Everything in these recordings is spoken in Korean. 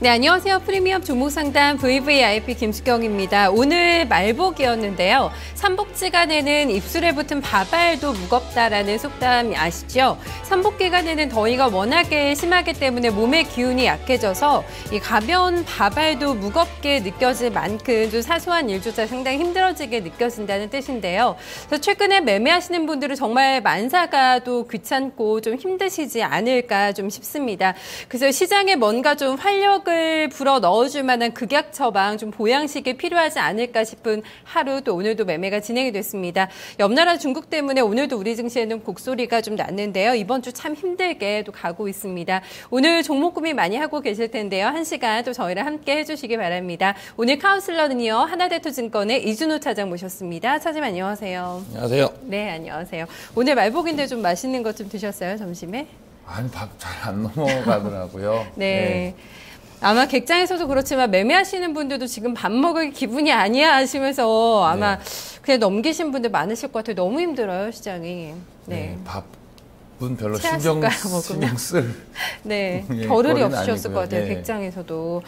네, 안녕하세요. 프리미엄 종목상담 VVIP 김수경입니다. 오늘 말복이었는데요. 삼복지간에는 입술에 붙은 밥알도 무겁다라는 속담 아시죠? 삼복기간에는 더위가 워낙에 심하기 때문에 몸의 기운이 약해져서 이 가벼운 밥알도 무겁게 느껴질 만큼 좀 사소한 일조차 상당히 힘들어지게 느껴진다는 뜻인데요. 그래서 최근에 매매하시는 분들은 정말 만사가 또 귀찮고 좀 힘드시지 않을까 좀 싶습니다. 그래서 시장에 뭔가 좀 활력을 불어 넣어줄 만한 극약 처방, 좀 보양식이 필요하지 않을까 싶은 하루 또 오늘도 매매가 진행이 됐습니다. 옆나라 중국 때문에 오늘도 우리 증시에는 곡소리가 좀 났는데요. 이번 주 참 힘들게 또 가고 있습니다. 오늘 종목 구매 많이 하고 계실 텐데요. 1시간 또 저희랑 함께 해주시기 바랍니다. 오늘 카운슬러는요. 하나대투증권의 이준호 차장 모셨습니다. 차장님 안녕하세요. 안녕하세요. 네, 안녕하세요. 오늘 말복인데 좀 맛있는 것 좀 드셨어요, 점심에? 아니, 밥 잘 안 넘어가더라고요. 네. 아마 객장에서도 그렇지만 매매하시는 분들도 지금 밥 먹을 기분이 아니야 하시면서 아마 그냥 넘기신 분들 많으실 것 같아요. 너무 힘들어요, 시장이. 네. 밥은 별로 신경 쓸. 네, 겨를이 없으셨을 아니고요. 것 같아요, 네. 객장에서도.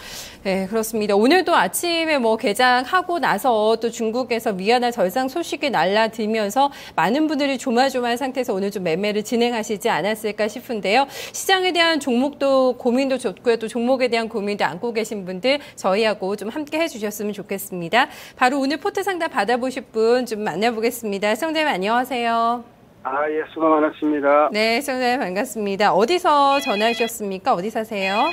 네, 그렇습니다. 오늘도 아침에 개장하고 나서 또 중국에서 위안화 절상 소식이 날라들면서 많은 분들이 조마조마한 상태에서 오늘 좀 매매를 진행하시지 않았을까 싶은데요. 시장에 대한 종목도 고민도 좋고요. 또 종목에 대한 고민도 안고 계신 분들 저희하고 좀 함께 해주셨으면 좋겠습니다. 바로 오늘 포트 상담 받아보실 분 좀 만나보겠습니다. 시청자님 안녕하세요. 예, 수고 많으십니다. 네, 시청자님 반갑습니다. 어디서 전화하셨습니까? 어디 사세요?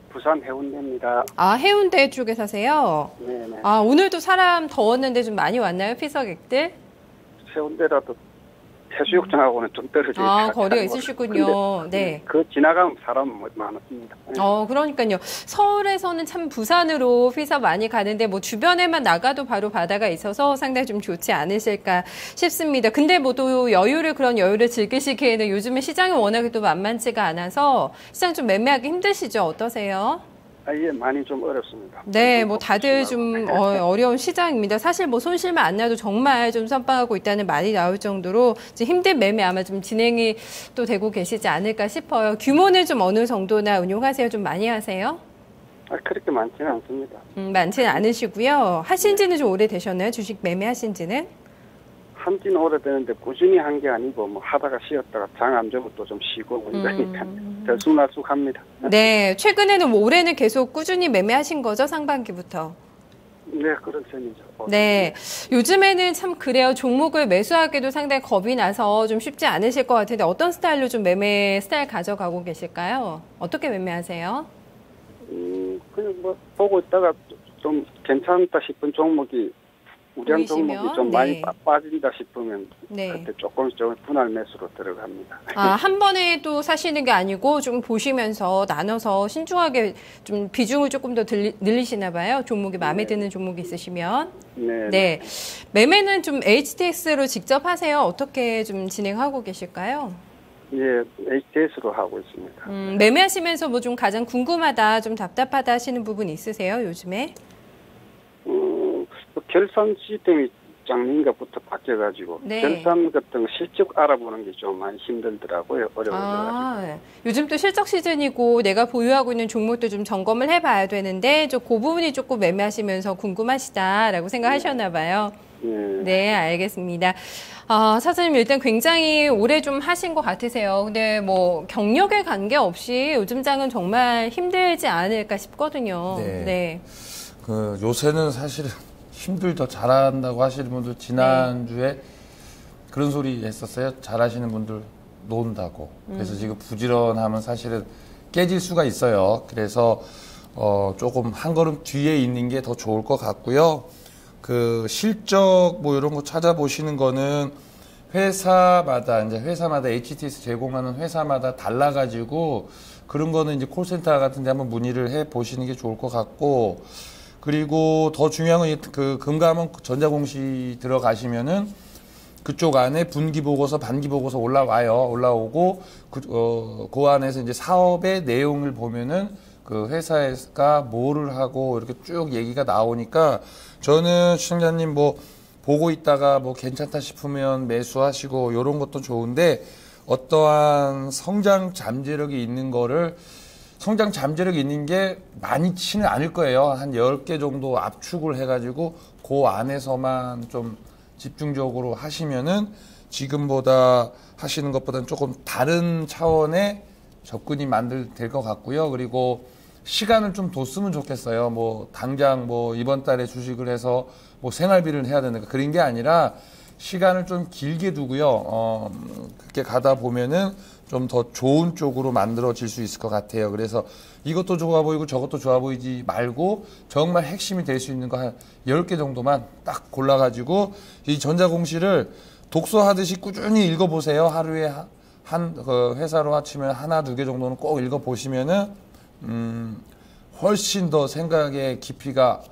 부산 해운대입니다. 해운대 쪽에 사세요? 네네. 오늘도 사람 더웠는데 좀 많이 왔나요? 피서객들? 해운대라도 해수욕장하고는 좀 떨어져 거리가 있으시군요. 네. 그 지나가면 사람 많았습니다. 그러니까요. 서울에서는 참 부산으로 피서 많이 가는데 주변에만 나가도 바로 바다가 있어서 상당히 좀 좋지 않으실까 싶습니다. 근데 또 그런 여유를 즐기시기에는 요즘에 시장이 워낙에 또 만만치가 않아서 시장 좀 매매하기 힘드시죠? 어떠세요? 예, 많이 좀 어렵습니다. 네, 다들 좀 어려운 시장입니다. 사실 손실만 안 나도 정말 좀 선방하고 있다는 말이 나올 정도로 힘든 매매 아마 좀 진행이 또 되고 계시지 않을까 싶어요. 규모는 좀 어느 정도나 운용하세요? 좀 많이 하세요? 그렇게 많지는 않습니다. 많지는 않으시고요. 하신 지는 좀 오래되셨나요? 주식 매매하신 지는? 한지는 오래되는데 꾸준히 한 게 아니고 하다가 쉬었다가 장 안 좋고 또 좀 쉬고 이러니까 들쑥날쑥합니다. 네, 최근에는 올해는 계속 꾸준히 매매하신 거죠? 상반기부터? 네, 그런 셈이죠. 네, 요즘에는 참 그래요. 종목을 매수하기도 상당히 겁이 나서 좀 쉽지 않으실 것 같은데 어떤 스타일로 좀 매매 스타일 가져가고 계실까요? 어떻게 매매하세요? 그냥 보고 있다가 좀 괜찮다 싶은 종목이 우량 종목이 좀 많이 빠진다 싶으면 그때 조금씩 분할 매수로 들어갑니다. 한 번에 또 사시는 게 아니고 좀 보시면서 나눠서 신중하게 좀 비중을 조금 더 늘리시나 봐요. 종목이 마음에 드는 종목이 있으시면. 네. 매매는 좀 HTX로 직접 하세요? 어떻게 좀 진행하고 계실까요? 예, HTS로 하고 있습니다. 매매하시면서 좀 가장 궁금하다, 좀 답답하다 하시는 부분 있으세요, 요즘에? 결산 시스템이 작년 것부터 바뀌어가지고 결산 같은 거 실적 알아보는 게 좀 많이 힘들더라고요. 어려워져가지고. 요즘 또 실적 시즌이고 내가 보유하고 있는 종목도 좀 점검을 해봐야 되는데 그 부분이 조금 매매하시면서 궁금하시다라고 생각하셨나 봐요. 네, 알겠습니다. 사장님 일단 굉장히 오래 좀 하신 것 같으세요. 근데 경력에 관계없이 요즘 장은 정말 힘들지 않을까 싶거든요. 네. 요새는 사실은 힘들더 잘한다고 하시는 분들 지난주에 그런 소리 했었어요. 잘하시는 분들 논다고. 그래서 지금 부지런하면 사실은 깨질 수가 있어요. 그래서 조금 한 걸음 뒤에 있는 게 더 좋을 것 같고요. 실적 이런 거 찾아보시는 거는 회사마다 HTS 제공하는 회사마다 달라가지고 그런 거는 이제 콜센터 같은 데 한번 문의를 해 보시는 게 좋을 것 같고, 그리고 더 중요한 건 금감원 전자공시 들어가시면은 그쪽 안에 분기 보고서, 반기 보고서 올라오고 그 안에서 이제 사업의 내용을 보면은 그 회사가 뭐를 하고 이렇게 쭉 얘기가 나오니까 저는 시청자님 보고 있다가 괜찮다 싶으면 매수하시고 이런 것도 좋은데 어떠한 성장 잠재력이 있는 거를 성장 잠재력이 있는 게 많지는 않을 거예요. 한 10개 정도 압축을 해가지고 그 안에서만 좀 집중적으로 하시면은 지금보다 하시는 것보다는 조금 다른 차원의 접근이 될 것 같고요. 그리고 시간을 좀 뒀으면 좋겠어요. 뭐 당장 뭐 이번 달에 주식을 해서 뭐 생활비를 해야 되는 그런 게 아니라 시간을 좀 길게 두고요. 그렇게 가다 보면은 좀 더 좋은 쪽으로 만들어질 수 있을 것 같아요. 그래서 이것도 좋아 보이고 저것도 좋아 보이지 말고 정말 핵심이 될 수 있는 거 한 10개 정도만 딱 골라가지고 이 전자공시를 독서하듯이 꾸준히 읽어보세요. 하루에 그 회사로 합치면 하나, 2개 정도는 꼭 읽어보시면은, 훨씬 더 생각의 깊이가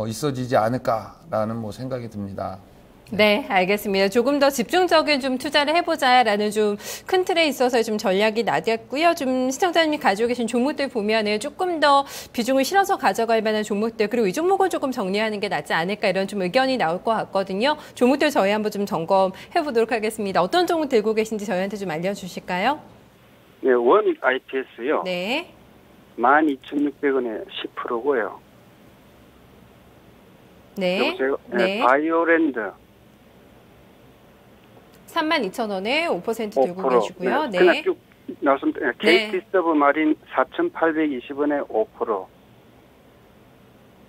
있어지지 않을까라는 뭐 생각이 듭니다. 네, 알겠습니다. 조금 더 집중적인 좀 투자를 해보자라는 좀 큰 틀에 있어서 좀 전략이 나뉘었고요. 좀 시청자님이 가지고 계신 종목들 보면은 조금 더 비중을 실어서 가져갈 만한 종목들, 그리고 이 종목을 조금 정리하는 게 낫지 않을까 이런 좀 의견이 나올 것 같거든요. 종목들 저희 한번 좀 점검해 보도록 하겠습니다. 어떤 종목 들고 계신지 저희한테 좀 알려주실까요? 네, 원익 IPS요. 네. 12,600원에 10%고요. 네. 여보세요? 네. 바이오랜드 32,000원에 5% 들고 계시고요. 네. 그냥 네. 쭉 말씀드려요. KT 서브마린 4,820원에 5%.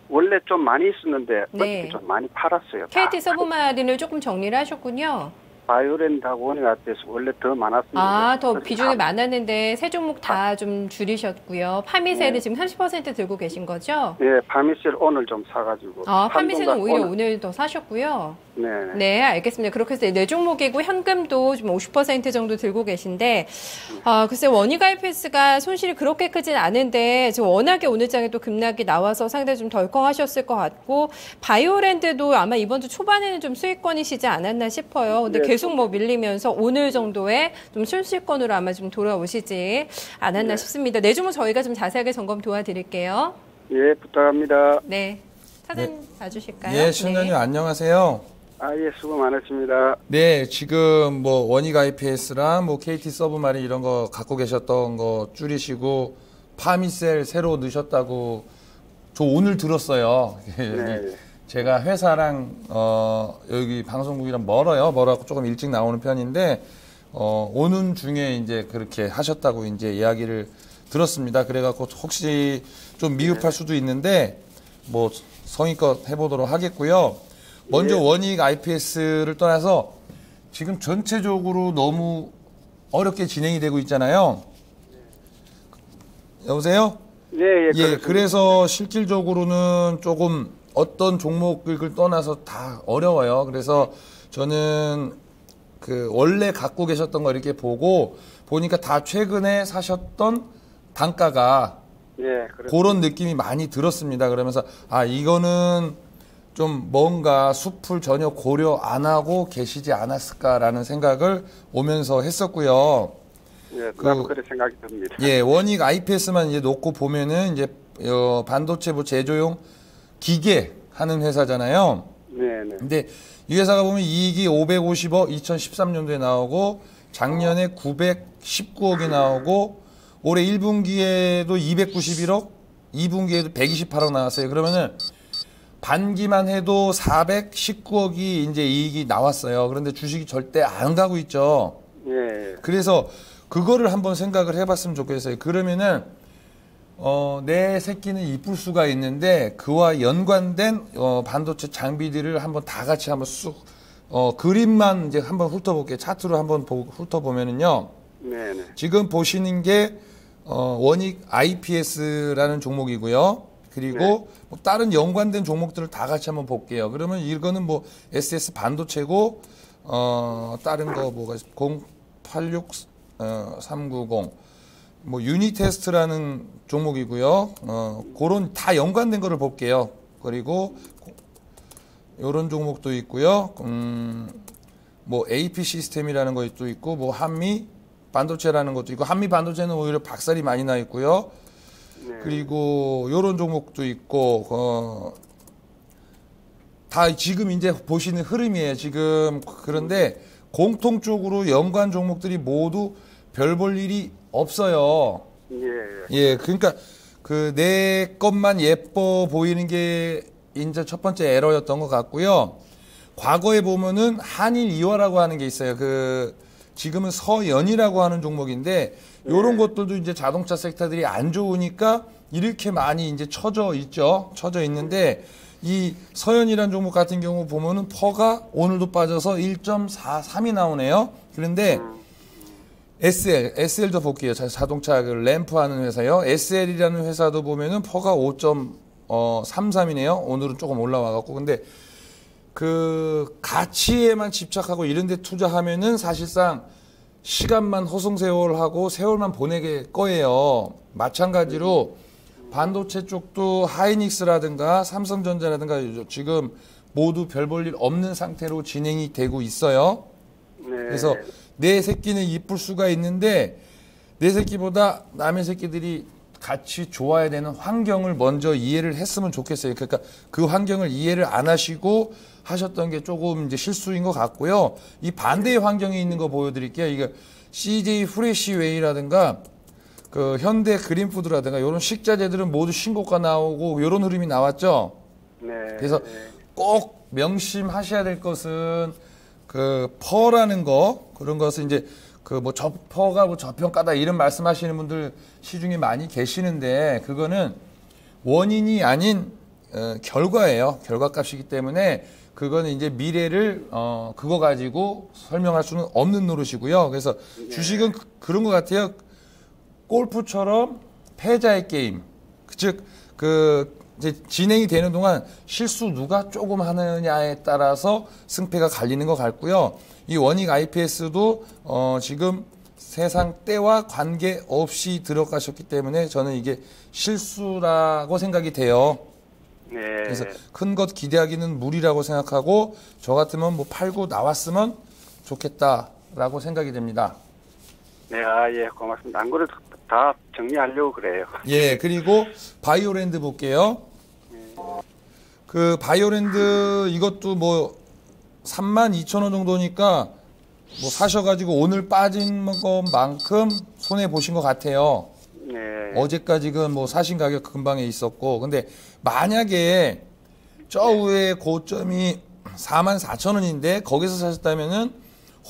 원래 좀 많이 있었는데 네. 어떻게 좀 많이 팔았어요. KT 서브마린을 조금 정리를 하셨군요. 바이오랜드하고 원익 IPS 원래 더 많았습니다. 아, 더 비중이 많았는데 세 종목 다 좀 줄이셨고요. 파미셀을 네. 지금 30% 들고 계신 거죠? 네, 파미셀 오늘 좀 사가지고. 아, 파미셀은 오히려 오늘. 오늘 더 사셨고요. 네. 네, 알겠습니다. 그렇게 해서 네 종목이고 현금도 좀 50% 정도 들고 계신데, 글쎄 원익 IPS가 손실이 그렇게 크진 않은데 지금 워낙에 오늘 장에 또 급락이 나와서 상당히 좀 덜컹하셨을 것 같고, 바이오랜드도 아마 이번 주 초반에는 좀 수익권이시지 않았나 싶어요. 근데 네. 계속 뭐 밀리면서 오늘 정도의 좀 순실권으로 아마 좀 돌아오시지 않았나 네. 싶습니다. 네 종목 저희가 좀 자세하게 점검 도와드릴게요. 예, 부탁합니다. 네, 사진 봐주실까요? 예, 시청자님 안녕하세요. 예, 수고 많으십니다. 네, 지금 뭐 원익 IPS랑 뭐 KT 서브마린 이런 거 갖고 계셨던 거 줄이시고 파미셀 새로 넣으셨다고 저 오늘 들었어요. 네. 제가 회사랑 여기 방송국이랑 멀어갖고 조금 일찍 나오는 편인데 오는 중에 이제 그렇게 하셨다고 이제 이야기를 들었습니다. 그래갖고 혹시 좀 미흡할 수도 있는데 뭐 성의껏 해보도록 하겠고요. 먼저 원익 IPS를 떠나서 지금 전체적으로 너무 어렵게 진행이 되고 있잖아요. 여보세요? 예, 예, 그래서 실질적으로는 조금 어떤 종목을 떠나서 다 어려워요. 그래서 저는 그 원래 갖고 계셨던 거 이렇게 보니까 다 최근에 사셨던 단가가 그런 느낌이 많이 들었습니다. 그러면서 이거는 좀 뭔가 숲을 전혀 고려 안 하고 계시지 않았을까라는 생각을 오면서 했었고요. 예, 나도 그런 생각이 듭니다. 예, 원익 IPS만 이제 놓고 보면은 이제 반도체 뭐 제조용 기계 하는 회사잖아요. 네네. 근데 이 회사가 보면 이익이 550억 2013년도에 나오고 작년에 919억이 나오고 올해 1분기에도 291억, 2분기에도 128억 나왔어요. 그러면은 반기만 해도 419억이 이제 이익이 나왔어요. 그런데 주식이 절대 안 가고 있죠. 예. 그래서 그거를 한번 생각을 해봤으면 좋겠어요. 그러면은 내 새끼는 이쁠 수가 있는데 그와 연관된 반도체 장비들을 한번 다 같이 한번 쑥 그림만 이제 한번 훑어볼게요. 차트로 한번 훑어보면은요. 네네. 지금 보시는 게 원익 IPS라는 종목이고요. 그리고 뭐 다른 연관된 종목들을 다 같이 한번 볼게요. 그러면 이거는 뭐 SS 반도체고 다른 거 뭐가 086 390 뭐 유니테스트라는 종목이고요. 그런 다 연관된 거를 볼게요. 그리고 이런 종목도 있고요. 뭐 AP 시스템이라는 것도 있고 뭐 한미 반도체라는 것도 있고 한미 반도체는 오히려 박살이 많이 나 있고요. 네. 그리고 이런 종목도 있고 다 지금 이제 보시는 흐름이에요. 지금 그런데 공통적으로 연관 종목들이 모두 별 볼 일이 없어요. 예, 그러니까 그 내 것만 예뻐 보이는 게 이제 첫 번째 에러였던 것 같고요. 과거에 보면은 한일 이화라고 하는 게 있어요. 그 지금은 서연이라고 하는 종목인데 요런 것들도 이제 자동차 섹터들이 안 좋으니까 이렇게 많이 이제 처져 있죠. 처져 있는데 이 서연이라는 종목 같은 경우 보면은 퍼가 오늘도 빠져서 1.43이 나오네요. 그런데 SL도 볼게요. 자동차 그 램프 하는 회사요. SL이라는 회사도 보면은 퍼가 5.33이네요. 오늘은 조금 올라와 갖고. 근데 그 가치에만 집착하고 이런 데 투자하면은 사실상 시간만 허송세월하고 세월만 보내게 거예요. 마찬가지로 반도체 쪽도 하이닉스라든가 삼성전자라든가 지금 모두 별 볼 일 없는 상태로 진행이 되고 있어요. 네. 그래서 내 새끼는 이쁠 수가 있는데 내 새끼보다 남의 새끼들이 같이 좋아야 되는 환경을 먼저 이해를 했으면 좋겠어요. 그러니까 그 환경을 이해를 안 하시고 하셨던 게 조금 이제 실수인 것 같고요. 이 반대의 환경에 있는 거 보여드릴게요. 이게 CJ 프레시웨이라든가 그 현대 그린푸드라든가 이런 식자재들은 모두 신고가 나오고 이런 흐름이 나왔죠. 네. 그래서 꼭 명심하셔야 될 것은 그 퍼라는 거 그런 것은 이제 그 뭐 퍼가 뭐 저평가다 이런 말씀하시는 분들 시중에 많이 계시는데 그거는 원인이 아닌 결과예요. 결과값이기 때문에 그거는 이제 미래를 그거 가지고 설명할 수는 없는 노릇이고요. 그래서 주식은 그런 것 같아요. 골프처럼 패자의 게임. 즉 이제 진행이 되는 동안 실수 누가 조금 하느냐에 따라서 승패가 갈리는 것 같고요. 이 원익 IPS도 지금 세상 때와 관계없이 들어가셨기 때문에 저는 이게 실수라고 생각이 돼요. 네. 그래서 큰 것 기대하기는 무리라고 생각하고 저 같으면 뭐 팔고 나왔으면 좋겠다라고 생각이 됩니다. 네, 예, 고맙습니다. 안 그래도 다 정리하려고 그래요. 예, 그리고 바이오랜드 볼게요. 그 바이오랜드 이것도 뭐 32,000원 정도니까 뭐 사셔가지고 오늘 빠진 것만큼 손해 보신 것 같아요. 네. 어제까지는 뭐 사신 가격 근방에 있었고, 근데 만약에 저 위에 고점이 44,000원인데 거기서 사셨다면은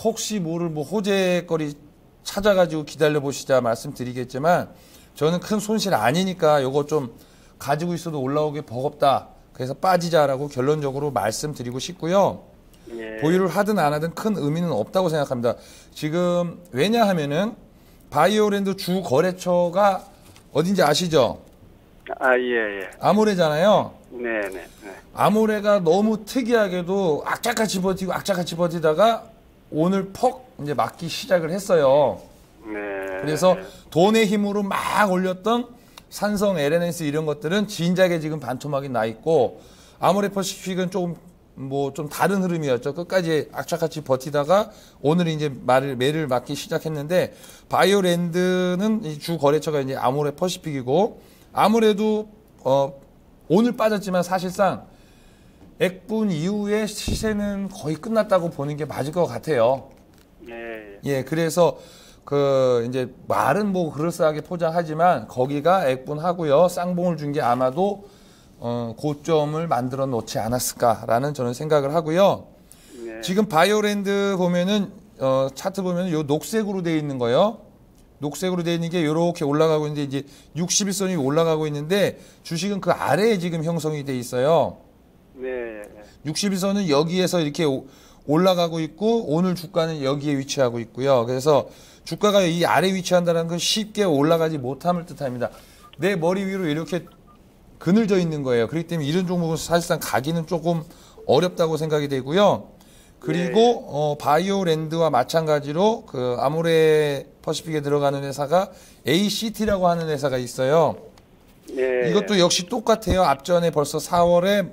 혹시 모를 뭐 호재거리 찾아가지고 기다려 보시자 말씀드리겠지만 저는 큰 손실 아니니까 요거 좀 가지고 있어도 올라오기 버겁다. 그래서 빠지자라고 결론적으로 말씀드리고 싶고요. 예. 보유를 하든 안 하든 큰 의미는 없다고 생각합니다. 지금 왜냐하면은 바이오랜드 주 거래처가 어딘지 아시죠? 예, 예. 아모레잖아요. 네, 네, 네. 아모레가 너무 특이하게도 악착같이 버티다가 오늘 퍽 이제 맞기 시작을 했어요. 네. 그래서 돈의 힘으로 막 올렸던 산성, LNS 이런 것들은 진작에 지금 반토막이 나 있고 아모레 퍼시픽은 좀 다른 흐름이었죠. 끝까지 악착같이 버티다가 오늘 이제 매를 맞기 시작했는데 바이오랜드는 이 주 거래처가 이제 아모레 퍼시픽이고 아무래도 오늘 빠졌지만 사실상 액분 이후에 시세는 거의 끝났다고 보는 게 맞을 것 같아요. 네. 예, 그래서 이제 말은 뭐 그럴싸하게 포장하지만 거기가 액분하고요. 쌍봉을 준 게 아마도 고점을 만들어 놓지 않았을까라는 저는 생각을 하고요. 네. 지금 바이오랜드 보면은 차트 보면은 요 녹색으로 되어 있는 거요. 녹색으로 되어 있는 게 이렇게 올라가고 있는데 이제 61선이 올라가고 있는데 주식은 그 아래에 지금 형성이 돼 있어요. 네. 61선은 여기에서 이렇게 올라가고 있고 오늘 주가는 여기에 위치하고 있고요. 그래서 주가가 이 아래 위치한다는 건 쉽게 올라가지 못함을 뜻합니다. 내 머리 위로 이렇게 그늘져 있는 거예요. 그렇기 때문에 이런 종목은 사실상 가기는 조금 어렵다고 생각이 되고요. 그리고 바이오랜드와 마찬가지로 그 아모레 퍼시픽에 들어가는 회사가 ACT라고 하는 회사가 있어요. 네. 이것도 역시 똑같아요. 앞전에 벌써 4월에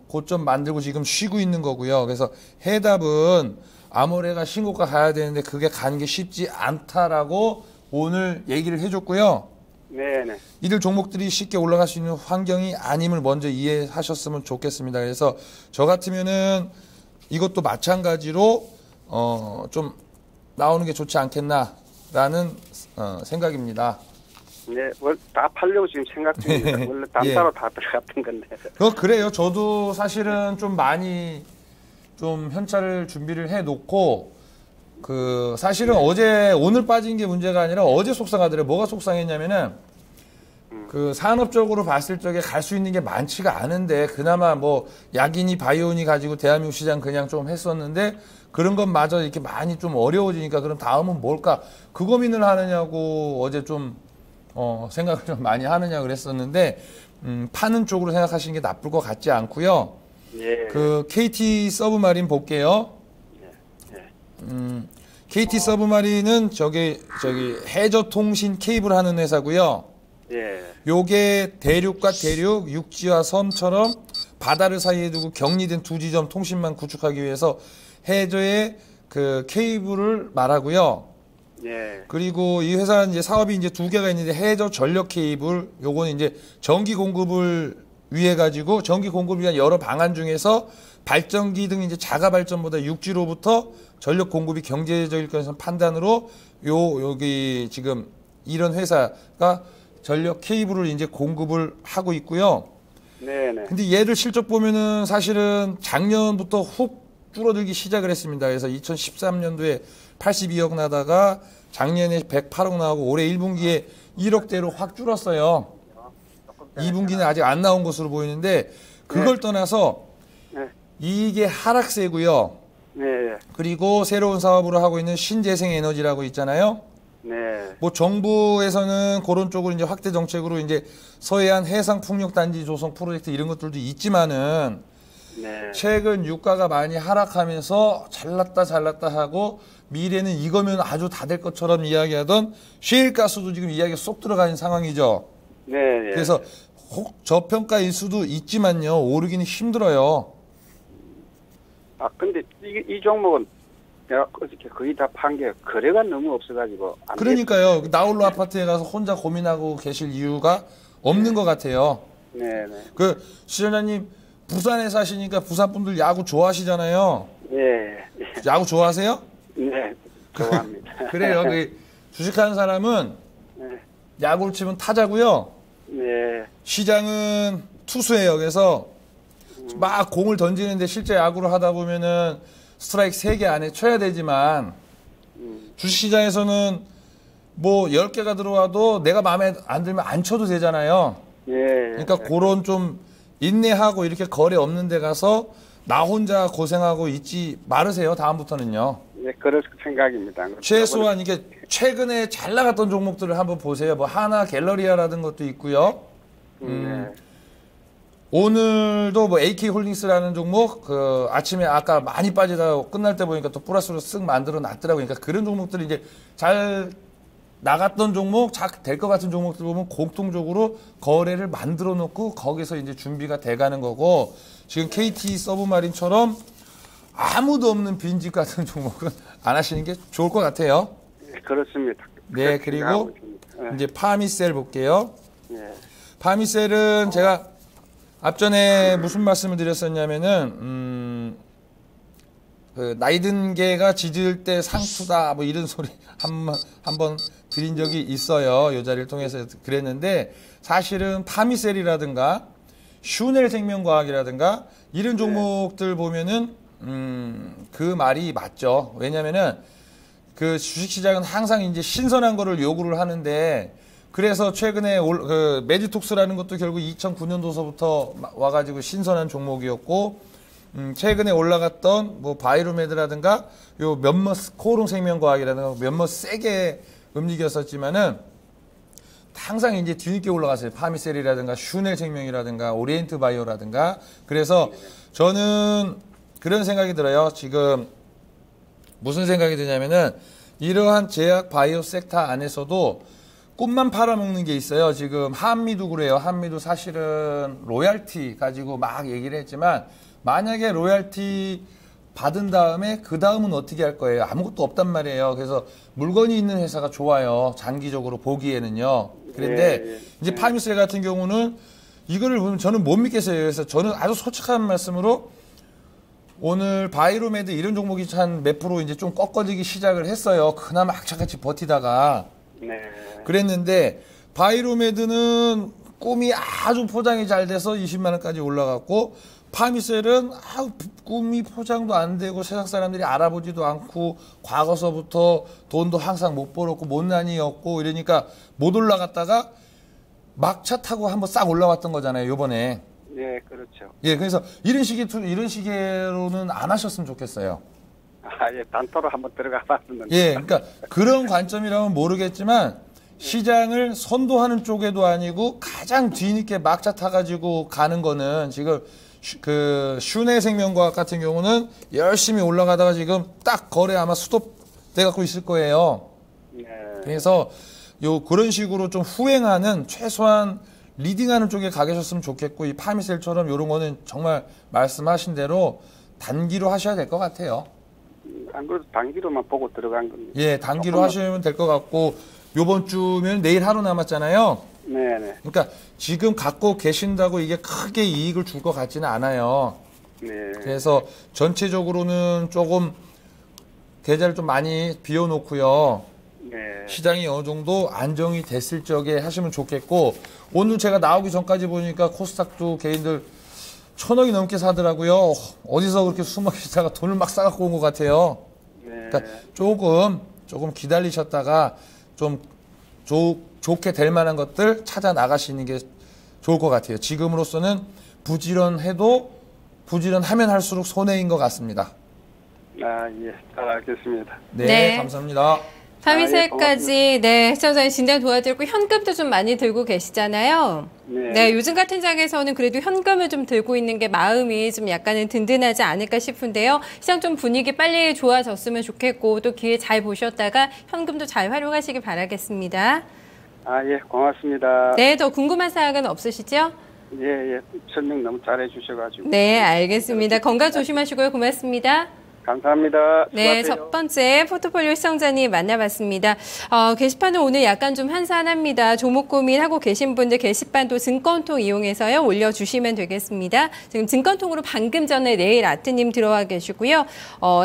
고점 만들고 지금 쉬고 있는 거고요. 그래서 해답은 아모레가 신고가 가야 되는데 그게 가는 게 쉽지 않다라고 오늘 얘기를 해줬고요. 네네. 이들 종목들이 쉽게 올라갈 수 있는 환경이 아님을 먼저 이해하셨으면 좋겠습니다. 그래서 저 같으면은 이것도 마찬가지로 좀 나오는 게 좋지 않겠나라는 생각입니다. 네, 다 팔려고 지금 생각 중입니다. 원래 단타로 다 들어갔던 건데. 그래요. 저도 사실은 좀 많이 좀 현찰을 준비를 해 놓고 사실은 오늘 빠진 게 문제가 아니라 어제 속상하더라고요. 뭐가 속상했냐면은 산업적으로 봤을 적에 갈 수 있는 게 많지가 않은데 그나마 뭐 약이니 바이오니 가지고 대한민국 시장 그냥 좀 했었는데 그런 것마저 이렇게 많이 좀 어려워지니까 그럼 다음은 뭘까? 그 고민을 하느냐고 어제 좀 생각을 좀 많이 하느냐 그랬었는데 파는 쪽으로 생각하시는 게 나쁠 것 같지 않고요. 예. KT 서브마린 볼게요. KT 서브마린은 저기 해저통신 케이블 하는 회사고요. 예. 요게 대륙과 대륙, 육지와 섬처럼 바다를 사이에 두고 격리된 두 지점 통신망 구축하기 위해서 해저의 그 케이블을 말하고요. 예. 그리고 이 회사는 이제 사업이 이제 두 개가 있는데 해저 전력 케이블, 요거는 이제 전기 공급을 위해 가지고 전기 공급을 위한 여러 방안 중에서 발전기 등 이제 자가 발전보다 육지로부터 전력 공급이 경제적일 것이라는 판단으로 여기 지금 이런 회사가 전력 케이블을 이제 공급을 하고 있고요. 네네. 근데 얘를 실적 보면은 사실은 작년부터 훅 줄어들기 시작을 했습니다. 그래서 2013년도에 82억 나다가 작년에 108억 나오고 올해 1분기에 1억대로 확 줄었어요. 2분기는 아직 안 나온 것으로 보이는데 그걸 떠나서 이게 하락세고요. 네. 그리고 새로운 사업으로 하고 있는 신재생 에너지라고 있잖아요. 네. 뭐 정부에서는 그런 쪽으로 이제 확대 정책으로 이제 서해안 해상 풍력 단지 조성 프로젝트 이런 것들도 있지만은 네. 최근 유가가 많이 하락하면서 잘났다 하고 미래는 이거면 아주 다 될 것처럼 이야기하던 셰일가스도 지금 이야기가 쏙 들어가는 상황이죠. 네. 그래서 저평가일 수도 있지만요. 오르기는 힘들어요. 근데 이 종목은 내가 어저께 거의 다 판 게 거래가 너무 없어가지고. 그러니까요. 나홀로 아파트에 가서 혼자 고민하고 계실 이유가 없는 것 같아요. 네네. 시청자님 부산에 사시니까 부산 분들 야구 좋아하시잖아요. 예. 야구 좋아하세요? 네. 좋아합니다. 그래요. 주식하는 사람은 네. 야구를 치면 타자고요. 네. 시장은 투수예요. 그래서 막 공을 던지는데 실제 야구를 하다 보면은 스트라이크 3개 안에 쳐야 되지만 주식시장에서는 뭐 10개가 들어와도 내가 마음에 안 들면 안 쳐도 되잖아요. 예. 그러니까 그런 좀 인내하고 이렇게 거래 없는 데 가서 나 혼자 고생하고 있지 말으세요. 다음부터는요. 네, 그럴 생각입니다. 최소한 이게 최근에 잘 나갔던 종목들을 한번 보세요. 뭐 하나 갤러리아라든 것도 있고요. 오늘도 뭐 AK홀딩스라는 종목 아침에 아까 많이 빠지다가 끝날 때 보니까 또 플러스로 쓱 만들어 놨더라고요. 그러니까 그런 종목들이 이제 잘 나갔던 종목, 잘 될 것 같은 종목들 보면 공통적으로 거래를 만들어 놓고 거기서 이제 준비가 돼 가는 거고 지금 KT 서브마린처럼 아무도 없는 빈집 같은 종목은 안 하시는 게 좋을 것 같아요. 네, 그렇습니다. 네, 그리고 이제 파미셀 볼게요. 네. 파미셀은 제가 앞전에 무슨 말씀을 드렸었냐면은 나이 든 개가 짖을 때 상투다 뭐 이런 소리 한번 드린 적이 있어요. 이 자리를 통해서 그랬는데 사실은 파미셀이라든가 슈넬 생명과학이라든가 이런 종목들 보면은 그 말이 맞죠. 왜냐면은 그 주식시장은 항상 이제 신선한 거를 요구를 하는데 그래서 최근에 메디톡스라는 것도 결국 2009년도서부터 와가지고 신선한 종목이었고 최근에 올라갔던 뭐 바이로메드라든가 요 몇몇 코오롱 생명과학이라든가 몇몇 세게 움직였었지만은 항상 이제 뒤늦게 올라갔어요. 파미셀이라든가 슈넬 생명이라든가 오리엔트 바이오라든가 그래서 저는 그런 생각이 들어요. 지금 무슨 생각이 드냐면은 이러한 제약 바이오 섹터 안에서도 꽃만 팔아먹는 게 있어요. 지금 한미도 그래요. 한미도 사실은 로얄티 가지고 막 얘기를 했지만 만약에 로얄티 받은 다음에 그 다음은 어떻게 할 거예요? 아무것도 없단 말이에요. 그래서 물건이 있는 회사가 좋아요. 장기적으로 보기에는요. 그런데 이제 파미셀 같은 경우는 이거를 보면 저는 못 믿겠어요. 그래서 저는 아주 솔직한 말씀으로 오늘 바이로메드 이런 종목이 한 몇 프로 이제 좀 꺾어지기 시작을 했어요. 그나마 악착같이 버티다가. 네. 그랬는데 바이로메드는 꿈이 아주 포장이 잘 돼서 20만 원까지 올라갔고 파미셀은 꿈이 포장도 안 되고 세상 사람들이 알아보지도 않고 과거서부터 돈도 항상 못 벌었고 못난이였고 이러니까 못 올라갔다가 막차 타고 한번 싹 올라왔던 거잖아요, 요번에. 네, 그렇죠. 예, 그래서 이런 식으로는 안 하셨으면 좋겠어요. 예, 단토로 한번 들어가 봤는데. 예, 그러니까 그런 관점이라면 모르겠지만 시장을 선도하는 쪽에도 아니고 가장 뒤늦게 막차 타가지고 가는 거는 지금 그 슈네생명과학 같은 경우는 열심히 올라가다가 지금 딱 거래 아마 스톱돼 갖고 있을 거예요. 네. 그래서 그런 식으로 좀 후행하는 최소한 리딩하는 쪽에 가 계셨으면 좋겠고 이 파미셀처럼 이런 거는 정말 말씀하신 대로 단기로 하셔야 될 것 같아요. 안 그래도 단기로만 보고 들어간 겁니다. 예, 단기로 하시면 될 것 같고 요번 주면 내일 하루 남았잖아요. 네네. 그러니까 지금 갖고 계신다고 이게 크게 이익을 줄 것 같지는 않아요. 네. 그래서 전체적으로는 조금 계좌를 좀 많이 비워놓고요. 네. 시장이 어느 정도 안정이 됐을 적에 하시면 좋겠고 오늘 제가 나오기 전까지 보니까 코스닥도 개인들 1,000억이 넘게 사더라고요. 어디서 그렇게 숨어 계시다가 돈을 막 싸갖고 온 것 같아요. 네. 그러니까 조금 기다리셨다가 좀 좋게 될 만한 것들 찾아 나가시는 게 좋을 것 같아요. 지금으로서는 부지런하면 할수록 손해인 것 같습니다. 아, 예. 잘 알겠습니다. 네. 감사합니다. 파미셀까지 시청자님 진단 도와드리고 현금도 좀 많이 들고 계시잖아요. 네, 요즘 같은 장에서는 그래도 현금을 좀 들고 있는 게 마음이 좀 약간은 든든하지 않을까 싶은데요. 시장 좀 분위기 빨리 좋아졌으면 좋겠고 또 기회 잘 보셨다가 현금도 잘 활용하시길 바라겠습니다. 아, 예, 고맙습니다. 네, 더 궁금한 사항은 없으시죠? 예. 설명 너무 잘해 주셔가지고. 네, 알겠습니다. 건강 조심하시고요. 고맙습니다. 감사합니다. 네, 수고하세요. 첫 번째 포트폴리오 시청자님 만나봤습니다. 게시판은 오늘 약간 좀 한산합니다. 조목 고민하고 계신 분들 게시판도 증권통 이용해서요 올려주시면 되겠습니다. 지금 증권통으로 방금 전에 내일 아트님 들어와 계시고요.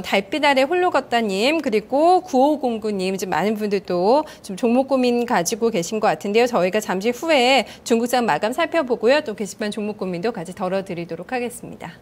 달빛 아래 홀로 걷다님 그리고 9509님 좀 많은 분들도 좀 종목 고민 가지고 계신 것 같은데요. 저희가 잠시 후에 중국장 마감 살펴보고요. 또 게시판 종목 고민도 같이 덜어드리도록 하겠습니다.